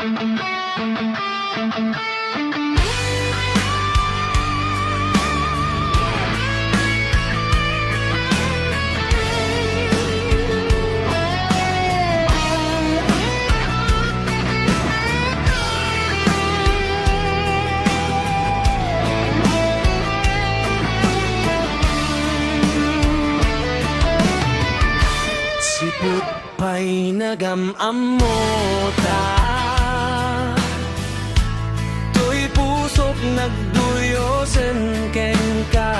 Sipot pa'y nagamam mo ta, to'y pusok nagduyosen ken ka.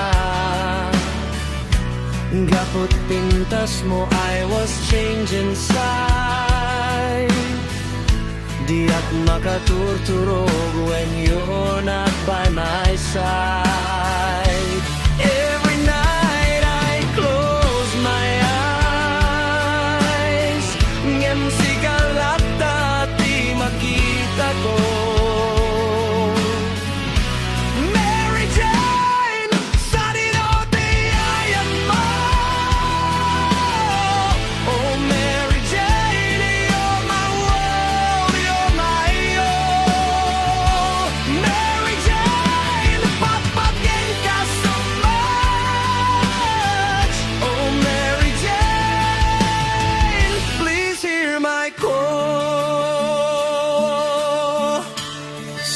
Gapot pintas mo, I was changing side. Di at makaturturog when you're not by my side. Every night I close my eyes, ngem si kalata ti makita ko. Mary Jane, sa dinote ayan mo. Oh Mary Jane, you're my world, you're my all. Mary Jane, papagyan ka so much. Oh Mary Jane, please hear my call.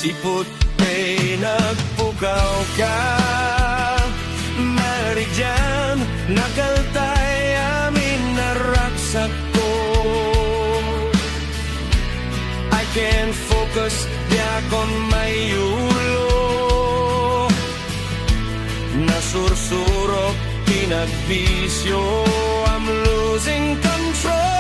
Sipot ay nagpukaw ka, Mary Jane, nakaltay amin na raksak ko. I can't focus, di akong may ulo. Nasursurok, pinagbisyo, I'm losing control.